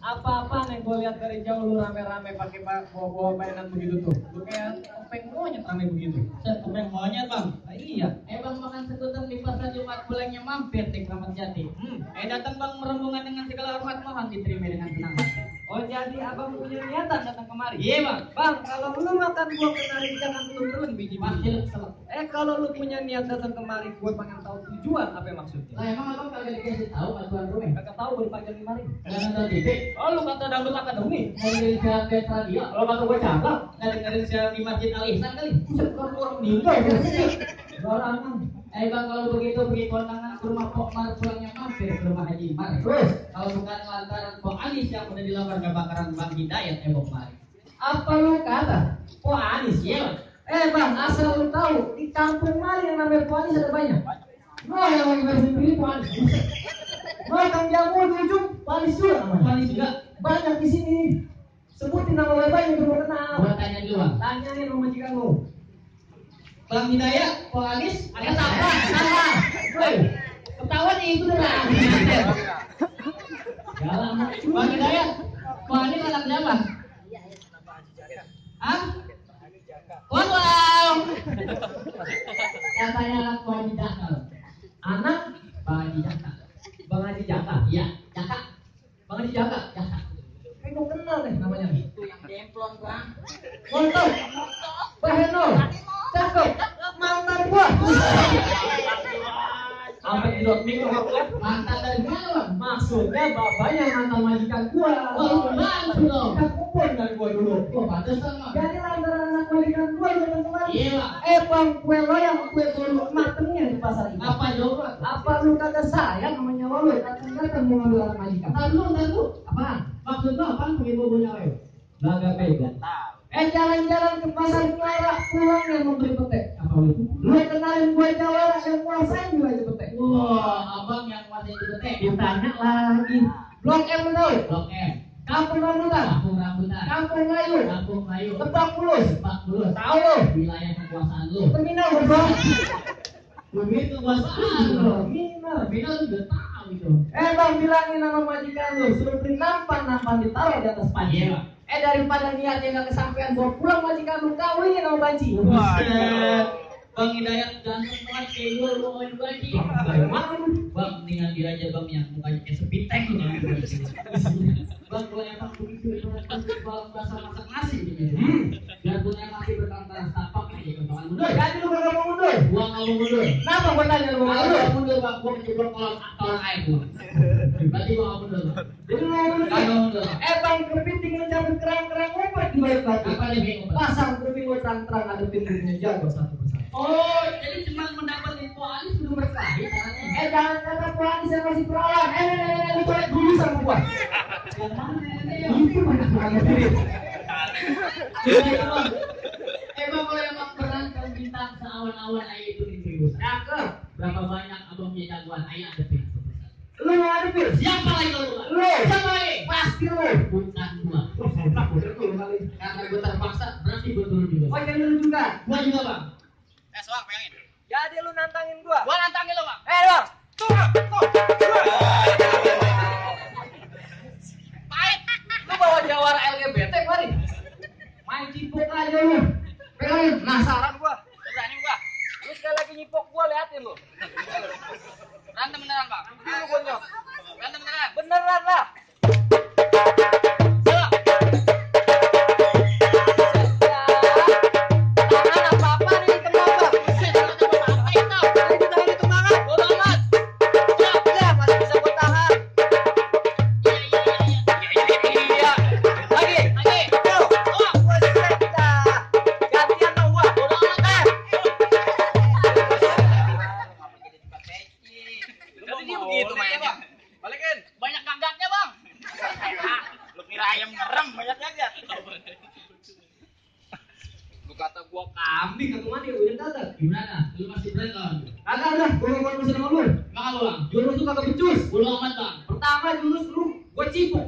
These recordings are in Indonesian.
Apa-apa nih gue lihat dari jauh lu rame-rame pakai bawa mainan begitu tuh. Lu kayak topeng monyet rame begitu. Topeng monyet bang. Nah, iya. Bang makan skuter di pasar Jumat Bulangnya mampir di Kramat Jati. Datang bang merombongan dengan segala hormat mohon diterima dengan senang hati. Oh jadi abang punya niatan datang kemari? Iya bang. Bang, kalau lu makan buah kenari jangan turun biji Masih biji. selek. Kalau lu punya niat datang kemari, gue pengen tahu tujuan apa maksudnya. Lah emang abang kagak dikasih tahu aturan rumah? Kagak tahu gue dipanggil kemari. Kagak nonton TV. Oh lu kata dangdut akademi? Dengerin siaran Best Radio. Kalau kata gue cakap, Nggak dengerin siaran di Masjid Al Ihsan kali. buset kalau orang meninggal ya. Orang Bang kalau begitu pergi kondangan ke rumah Pok Mar pulangnya mampir ke rumah Haji Mar. terus Kalau bukan lantaran Pok Anis yang udah dilamar kebakaran Bang Hidayat Pok Mar. apa lu kata? Oh Anis. Iya. Bang, asal lu tahu di kampung Mari yang namanya Po Anis ada banyak. Nah yang lagi berpilih Po Anis. Nah Kang Jamu di ujung Po Anis juga namanya. Anis juga. Banyak di sini. Sebutin nama banyak yang belum kenal. Gua tanya dulu bang. Tanyain sama majikan lu. Bang Hidayat, Pok Anis, ada sampah, sampah. Woi, Ketahuan nih itu udah. Jalan. Bang Hidayat, Pok Anis anak siapa? Hah? Wow. Katanya anak Bang Haji Jaka. anak Bang Haji Jaka. Bang Haji Jaka. Iya, Jaka. Bang Haji Jaka. Jaka. Gue kenal nih namanya nih. Itu yang demplon bang. Mantap. Baheno. Cakep. Mantan gua. Sampai di dot mikro aku. Mantan dari mana bang? Maksudnya bapaknya mantan majikan gua. Oh, mantu dong. Kan kumpul dari gua dulu. Oh, pantesan bang. Jadi lantaran anak majikan gua dengan kemarin. Iya bang. Bang, kue loyang, kue bolu matengnya di pasar ini. Apa coba? Apa lu kagak sayang sama nyawa lu? Datang mau ngambil anak majikan. Tahu. Apaan? Maksud lo apaan pakai bobonya wewe? Laga beda. Jalan-jalan ke pasar Clara pulang yang membeli petek. Apa itu? Lu kenalin gue Jawara yang kuasain juga aja petek. Wah, abang yang kuasain itu teh. Ditanya lagi. Blok M lu tahu? Blok M. Kampung Rambutan. Kampung Rambutan. Kampung Melayu. Kampung Melayu. Lebak Bulus. Lebak Bulus. Tahu lu? Wilayah kekuasaan lu. Terminal berdua. Begitu kekuasaan lu. Terminal juga tahu itu. Bang bilangin sama majikan lu suruh beli nampan ditaruh di atas panci. Iya, Bang. Daripada niatnya gak kesampaian bawa pulang majikan lu kawin sama banci. Bang Hidayat ganteng banget kayak gue, lu ngomongin banci. Bang, mendingan dia aja bang yang mukanya kayak sepitek lu. Bang, kalau emang begitu kalau bahasa masak nasi gitu. Biar punya nasi bertantang tapak aja kembangan mundur. Jadi lu gak mau mundur? Gua nggak mau mundur. Kenapa gua tanya lu mau mundur? Kalau mundur bang, gua keceblok kolam air gua. Berarti gua nggak mundur. Jadi lu mau mundur? Kagak mundur. Bang kepiting yang cabut kerang-kerang ngumpet di balik batu. Apa nih bingung? Pasang kepiting gua terang-terang ada pintunya jago satu persatu. Oh, jadi cuma mendapat info alis sudah berkelahi caranya. Jangan kata pulang saya masih perawan. Lu colek dulu sama gua. Yang mana ini? Itu banyak banget diri. Emang kalau emang berantem bintang seawan-awan ayah itu serius. Cakep. Berapa banyak abang punya jagoan ayah ada pin. Lu mau ngadepin? Siapa lagi kalau bukan? Lu. Siapa lagi? Pasti lu. Bukan gua. Karena gua terpaksa berarti gua turun juga. Oh jadi lu juga. Gua juga bang. Bang, pegangin. Jadi lu nantangin gua. Gua nantangin lo, Bang. Bang. Pahit. Lu bawa jawara LGBT kemari. Main cipok aja lu. Pegangin. Penasaran gua. Berani gua. Lu sekali lagi nyipok gua liatin lu. Berantem beneran, Bang. Lu gua nyok. Berantem beneran. Beneran lah. Tangan apa-apa nih kemana? Buset, kalau coba apa itu? Ini ditahan di tengah. Bodo amat. Ya, masih bisa gua tahan. Iya. Lagi. Lagi. Yuk. Buset dah. Gantian dong gua. Bodo amat. Jadi dia begitu mainnya. Balikin. Banyak gagaknya, Bang. Lu kira ayam ngerem banyak gagak. Lu kata gua kambing atau mana udah kagak. Gimana? Lu masih berani lawan? Kagak udah, gua mau urusan sama lu. Emang apa bang? Jurus lu kagak becus. Bodo amat bang. Pertama jurus lu gua cipok.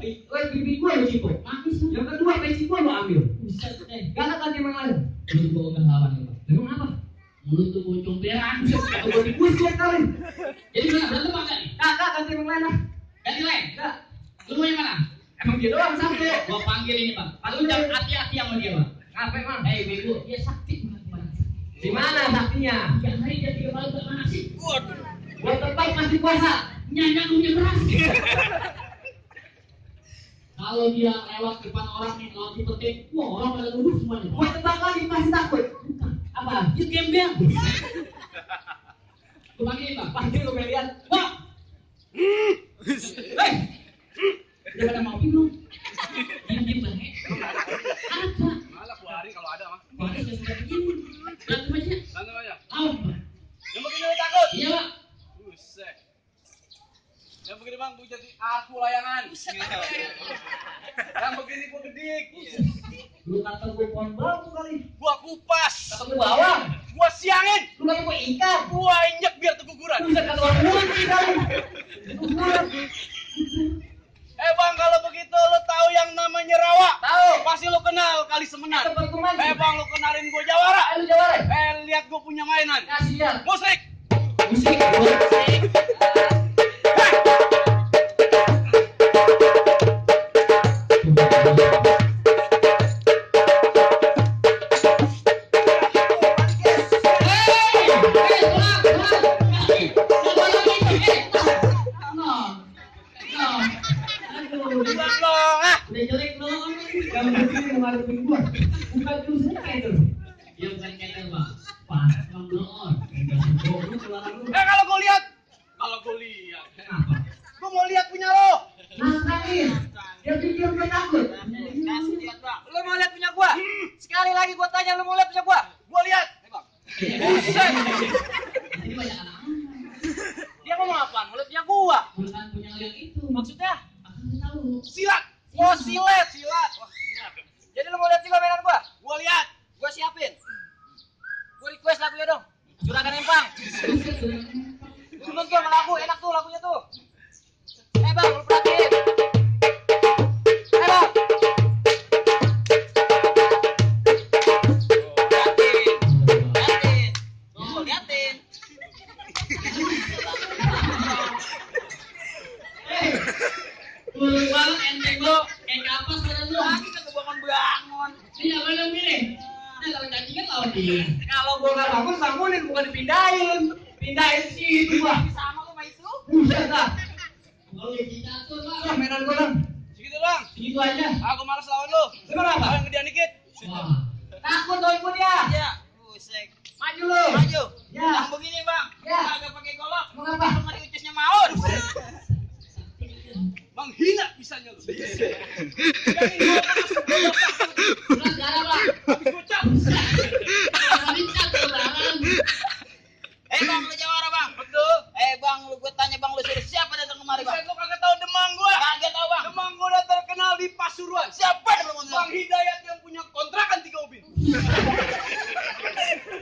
Bibi gua lu cipok. Manis lu. Yang kedua peci gua lu ambil. Buset deh. Galak kan yang lain. Mulut gua udah lawan ya bang. Emang apa? Mulut tuh gua comberan. Atau gua dikuis liat kali. Jadi gimana? Berantem apa nih? Kagak ganti yang lain lah. Ganti lain. Enggak. Lu mau yang mana? Emang dia doang sakti. Gua panggil ini bang. Lu jangan hati-hati sama dia bang. Apa emang? Bego, dia sakti gimana? Di mana saktinya? Yang hari dia 3 kali gak nasi. Gua tetap masih puasa. Nyanyi beras. Kalau dia lewat depan orang nih, lewat di petik, wah orang pada duduk semuanya. Gua tebak lagi masih takut. Bukan. Apa? Dia gembel. Gua panggilin bang. Pasti lu pengen lihat. Wah. Hei. Udah pada mau belum? Diem bang. Ada. Malah kuari kalau ada mah. Wah, saya sudah begini. Berantem aja. Berantem aja. Bang. Yang begini lu takut? Iya bang. Buset. Yang begini bang, gua jadi aku layangan. Yang begini gua gedik. Lu kata gua pohon bambu kali. Gua kupas. Kata gua bawang. Gua siangin. Lu kata gua ikan. Gua injek biar keguguran. Bisa kata orang kunci kali. Bang, kalau begitu lu tahu yang namanya rawa? Tahu. Pasti lu kenal kali semenan. Tempat kuman. Bang, lu kenalin gua jawara. Ayo jawara. Lihat gua punya mainan. Kasih ya. Musik. Musik. Udah jelek belum? Yang begini menghadapi gua. Bukan terus itu. Dia bukan ketel bang. Pas bang doon. Kalau gua lihat. Kenapa? Gua mau lihat punya lo. Nangis. Dia pikir gua takut. Kasih lihat bang. Lu mau lihat punya gua? Sekali lagi gua tanya, lu mau lihat punya gua? Gua lihat. Bang. Buset. Ini banyak anak-anak. Dia ngomong apaan? Mau lihat punya gua? Bukan punya yang itu. Maksudnya? Akan tahu. Silat. Oh, silet. Wah, silat. Jadi lu mau lihat juga mainan gua? Gua lihat. Gua siapin. Gua request lagunya dong. Juragan Empang. Seneng tuh sama lagu, enak tuh lagunya tuh. Bang, lu perhatiin. Bang. Liatin. Tuh, liatin. Bang, enteng lo, kayak kapas pada lu. Lagi kan bangun-bangun. Iya, mana milih? Nah, kalau cacingan lawan dia. Kalau gua nggak bangun, bangunin bukan dipindahin. Pindahin sih itu gua. Sama lu sama itu. Buset dah. Kalau dia catur Ah, bang. mainan gua dong. Segitu bang. Segitu aja. Aku males lawan lu. Kenapa? Yang gedean dikit. Wah. Takut dong gua dia. Iya. Busek. Maju lu. Maju. Ya. Yang begini bang. Ya. Agak pakai golok. Mau apa? Lu ngeri ucusnya maun. Bang hina bisanya lu. Yang ini Udah jarang bang. habis gocap. Kalau dicatur barang. Bang lu jawara bang. Betul. Bang lu gue tanya bang lu suruh siapa datang kemari bang? Lu kagak tahu Demang gua. Kagak tahu bang. Demang gua udah terkenal di Pasuruan. Siapa Demang? Bang Hidayat yang punya kontrakan 3 ubin.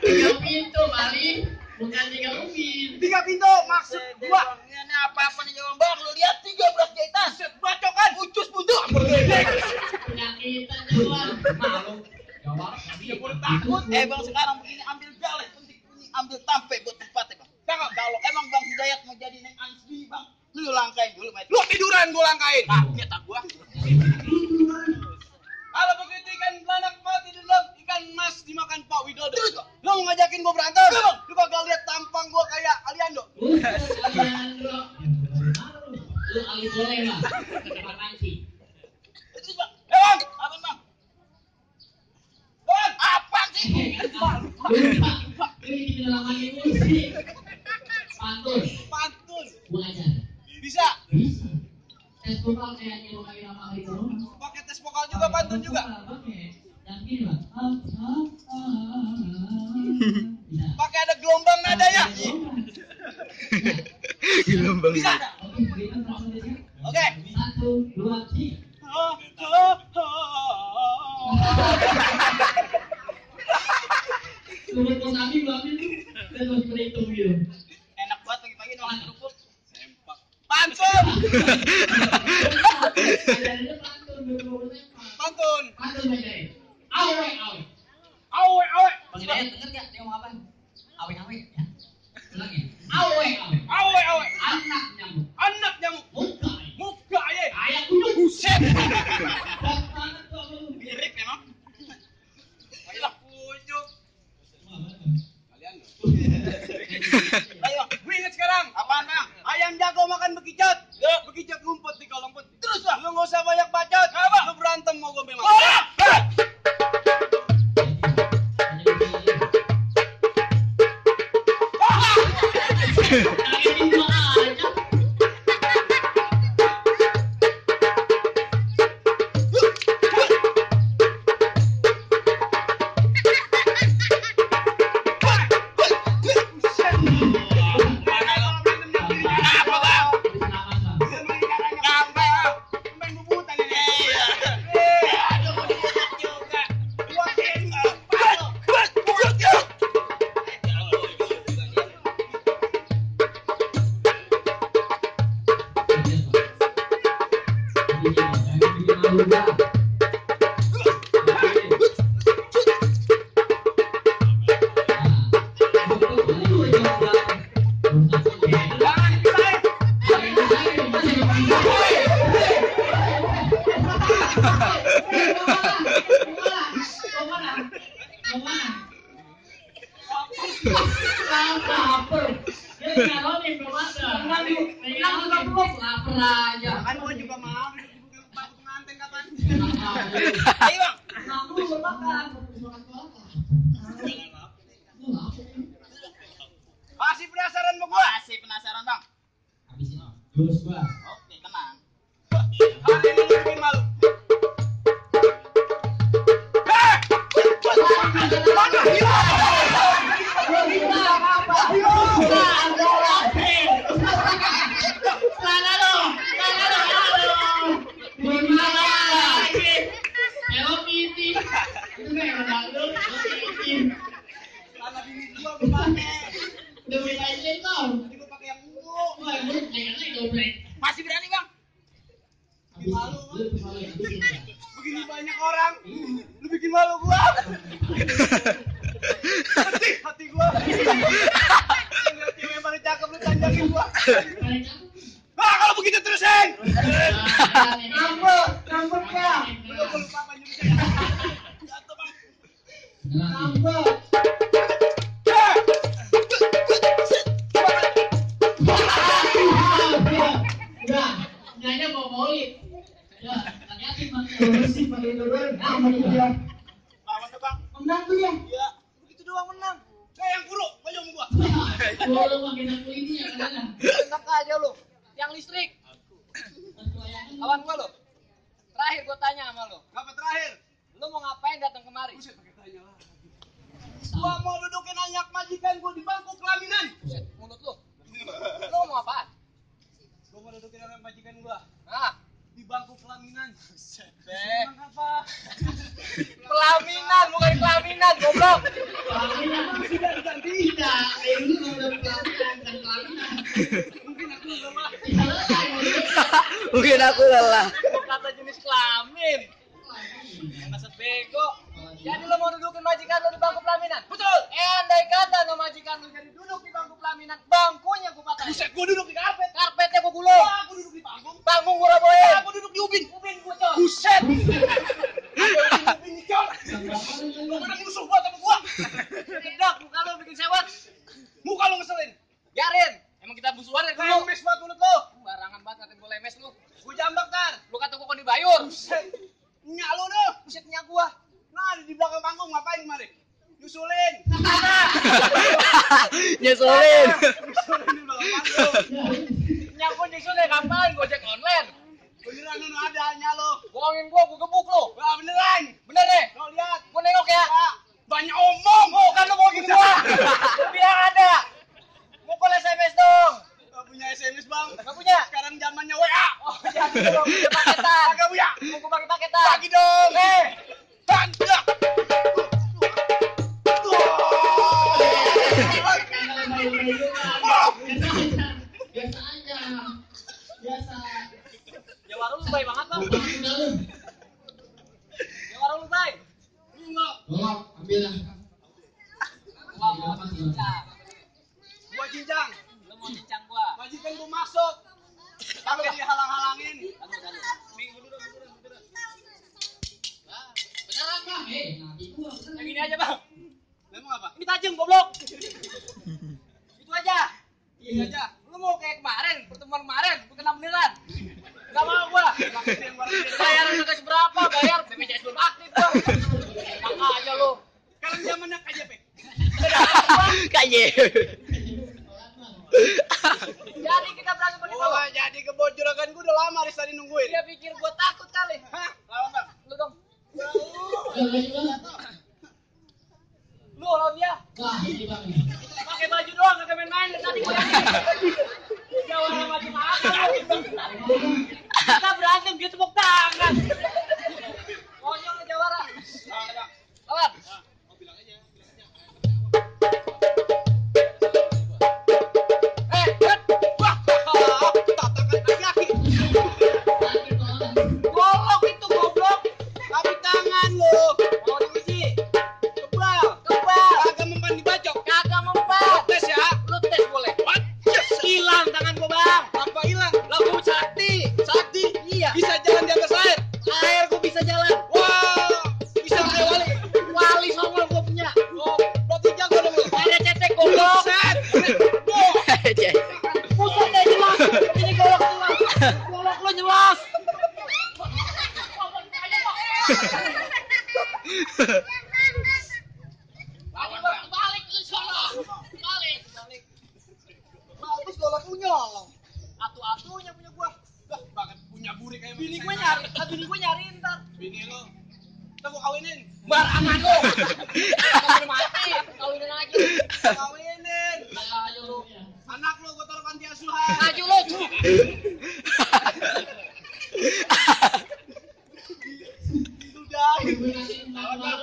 3 pintu paling. Bukan 3 ubin. 3 pintu maksud gua. Ini apa-apa nih jawab bang. Lu lihat 13 jahitan. Set bacokan. Ucus buntuk. Penyakitan jalan. Malu. Jawab. Dia pun takut. Bang sekarang begini ambil galeh. Penting bunyi ambil tampe buat tempatnya bang. Jangan kalau emang bang Hidayat mau jadi Neng Ansbi bang. Lu langkain dulu mate. Lu tiduran gua langkain. Kaget tak gua. Kalau begitu ikan belanak mati di dalam ikan mas dimakan Pak Widodo. Lu mau ngajakin gua berantem? Lu kagak lihat tampang gua kayak Aliando. Kalian bro. Lu ali boleh bang. Tempat mancing. Itu bang. Bang, apa bang? Bang, apa sih? Lupa. Ini di dalam musik. Pantun. Pantun. Gua ajar. Bisa. Bisa. Tes vokal kayak Irama Irama itu. Pakai tes vokal juga pantun juga. Yang gini bang. Bisa. Pakai ada gelombang nadanya. Gelombang. Bisa. Oke, kita langsung aja. Oke. 1, 2, 3. Turun pos kami belum itu. Terus berhitung gitu. Enak banget pagi-pagi makan kerupuk. Sempak. Pantun. Ajarannya pantun, betul-betul sempak. Pantun. Pantun bacain. Awe, awe. Awe, awe. Bang Hidayat denger gak dia ngomong apa? Awe, awe ya. Ulang ya. Awe, awe. Awe, awe. Anak nyamuk. Anak nyamuk. Muka. Muka ye. Ayah kunyuk. Buset. Mirip memang. Ayo pujuk. Kalian. Ayo, gue inget sekarang. Apaan, Bang? Ayam jago makan bekicot. Bekicot ngumpet di kolong put. Terus lah. Lu enggak usah banyak bacot. Lu berantem mau gue memang. Kan gua juga mau batu pengantin kapan? Ayo Bang. Masih penasaran sama gua? Masih penasaran Bang. Habisin jurus gua. Oke, tenang. Hari ini lu bikin malu. Karena bini gua pakai. Tadi gua pakai yang ungu. Masih berani Bang? Bikin malu Bang. Begini banyak orang. Lu bikin malu gua. Hati gua. Lihat cewek yang paling cakep lu tanjangin gua. Ah, kalau begitu terusin. Ngambek ya. Lu lupa apa nyurusin. Jatuh Bang. Ngambek. Udah, nyanyi mau molit. Ya, hati-hati Bang. Bersih pakai dodol. Aman dia. Lawan tuh Bang. Menang tuh ya. Iya, begitu doang menang. Kayak yang kuruk, baju gua. Kalau makin aku ini ya kan. Enak aja lu. Yang listrik. Lawan gua lu. Terakhir gua tanya sama lu. Apa terakhir? Lu mau ngapain datang kemari? Buset, pakai tanya lah. Gua mau dudukin anak majikan gua di bangku pelaminan. Buset, mulut lu. Lu mau apa? Gua mau dudukin anak majikan gua. Hah? Di bangku pelaminan. Buset. Emang apa? Pelaminan, bukan pelaminan, goblok. Pelaminan Sudah diganti. tidak. Ini udah pelaminan kan pelaminan. Mungkin aku lemah. Mungkin aku lelah. Kata jenis kelamin. Maksud bego. Jadi lo mau dudukin majikan lo di bangku pelaminan? Betul. Andai kata lo majikan lo jadi duduk di bangku pelaminan, bangkunya gua patahin. Buset, gua duduk di karpet. Karpetnya gua gulung. Wah, gua duduk di panggung. Panggung gua raboin. Wah, gua duduk di ubin. Ubin gua col. Buset. Ada ubin nih col. Lu pada musuh gua sama gua. Tidak, muka lo bikin sewot. Muka lo ngeselin. Biarin. Emang kita musuhan ya dulu. Lemes banget mulut lo. Barangan banget ngatain gua lemes lu. Gua jambak tar. Lu kata gua kon dibayur. Buset. Nyak lu dah. Buset nyak gua. Nah, di belakang panggung ngapain kemarin? Nyusulin. Nyeselin. Nyusulin di belakang panggung. Nyak gua nyusulin kapan? Gojek online. Beneran nu ada nyak lu. Bohongin gua gebuk lu. Wah, beneran. Bener deh. Lo lihat. Gua nengok ya. Banyak omong. Oh, kan lu bohongin gua. Biar ada. Mukul SMS dong. Gak punya SMS bang. Gak punya. Sekarang zamannya WA. Oh jadi dong punya paketan. Gak punya. Mau gue pakai paketan. Bagi dong. Tanda. Biasa aja. Biasa. Ya warung lu baik banget bang. Ya warung lu baik. Enggak. Oh, ambil lah. Gua mau cincang. Gua cincang. Lu mau cincang gua. Majikan gua masuk. Tapi dihalang-halangin. Minggu dulu. aja bang. Memang apa? Ini tajam goblok. Itu aja. Iya aja. Lu mau kayak kemarin, pertemuan kemarin, gue kena beneran. Gak mau gua. Bayar udah kasih berapa? Bayar BPJS belum aktif gua. Kakak aja lu. Sekarang zamannya KJP. Kaye. Jadi kita berantem pakai Oh, bawah. jadi kebocoran gue udah lama Aris tadi nungguin. Dia pikir gua takut kali. Hah? Lawan bang. Lu dong. Lu Lu. lawan dia. Wah, ini bang. Pakai baju doang, kagak main-main dari tadi gua yakin. Jawara macam apa lu? Kita berantem dia tepuk tangan. Konyol lu Jawara. Lawan. Mau bilang aja. Wah, tatakan kaki. Golok itu goblok. Tapi tangan lo. Mau diuji. Kebal. Kebal. Kagak mempan dibacok. Kagak mempan. Tes ya. Lu tes boleh. What? Hilang tangan gua bang. Apa hilang? Lah gua sakti. Sakti. Iya. Bisa jalan di atas air. Air gua bisa jalan. Wah. Bisa kayak wali. Wali songol gua punya. Oh, berarti jago dong lo. Ada cetek goblok. Set. Oh. Buset deh jelas. Ini golok jelas. Golok lu jelas. Lawan bang. Balik lu sono. Balik. Bagus golok lu nyolong. Atu-atunya punya gua. Lah, banget punya buri kayak Bini saya. gua nyari, bini gua nyari ntar. Bini lo. Kita gua kawinin. Barangan lu. Kamu mati, kawinin aja. Kawinin. Ayo lu. Anak lo gua taruh panti asuhan. Maju lu. Sudah. Lawan bang.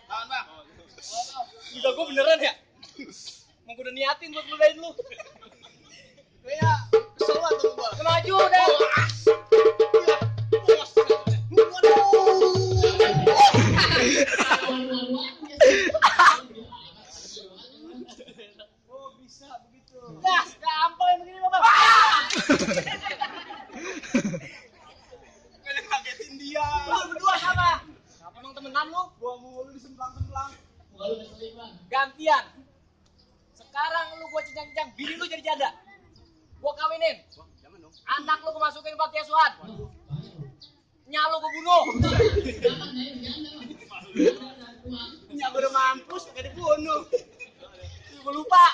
Lawan bang. Juga gua beneran ya? Mau gua udah niatin buat ngeludahin lu. Kayak kesel banget sama gua. Maju deh. Oh, bisa begitu. Gas, gampang yang begini Bang. Kayak kagetin dia. Lu berdua sama. Emang temenan lu? Gua mulu disemplang-semplang. Gantian. Sekarang lu gua cenjang-cenjang, bini lu jadi janda. Gua kawinin. Wah, jangan dong. Anak lu gua masukin panti asuhan. Nyak lu gua bunuh. Ya gua udah mampus, gak dibunuh. Gua lupa.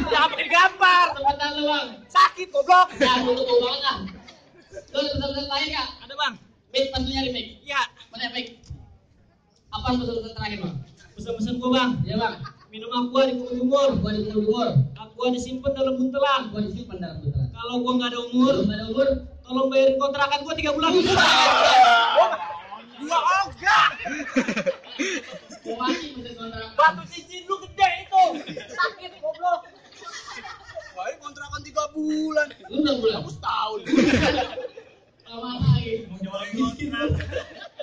Jangan pakai digampar. Tempatan lu bang. Sakit goblok. Ya, lu tuh bau banget lah. Lu ada pesan-pesan lain nggak? Ada bang. Mik, pas lu nyari Mik. Iya. Mana Mik? Apa pesan-pesan terakhir bang? Pesan-pesan gua bang, Iya bang. minum aqua di umur, Gua di umur. aqua disimpan dalam buntelan. Gua disimpan dalam buntelan. Kalau gua nggak ada umur, Belum ada umur. tolong bayarin kontrakan gua 3 bulan. Gua ogah. Gua wajib pesan kontrak. Batu cincin lu gede itu. Sakit goblok. Wah, ini kontrakan 3 bulan. Lu berapa bulan? Aku setahun. Lama lagi.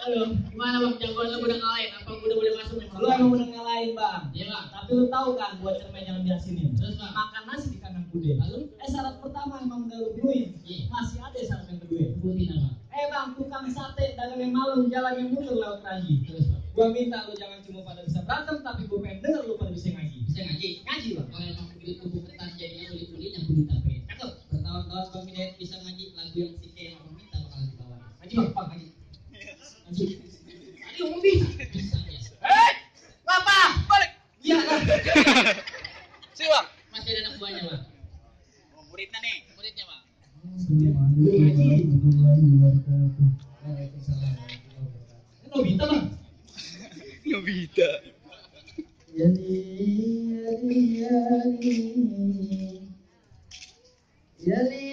Aduh, gimana bang? Jagoan lu udah ngalahin? Apa gua udah boleh masuk nih? Lu emang udah ngalahin bang. Iya bang. Tapi lu tahu kan buat cermin yang di sini. Terus bang. Makan nasi di kandang kude. Lalu? Syarat pertama emang udah lu penuhin. Iya. Masih ada syarat yang kedua. Sebutin apa? Bang, tukang sate dagang yang malam jalan yang muter lewat ngaji. Terus bang. Gua minta lu jangan cuma pada bisa berantem, tapi gua pengen denger lu pada bisa ngaji. Bisa ngaji? Ngaji bang. Kalau emang begitu tubuh ketan jadinya kulit-kulit yang kulit tapi cakep. Bertahun-tahun Bang Hidayat bisa ngaji lagu yang si Kay yang minta bakalan dibawa. Ngaji bang, ngaji. Ngaji. Tadi ngomong bisa. Bisa ya. Ngapa? Balik. Iya kan? Si bang. Masih ada anak buahnya bang. Oh, muridnya nih. Muridnya bang. Nobita bang. Nobita. Yali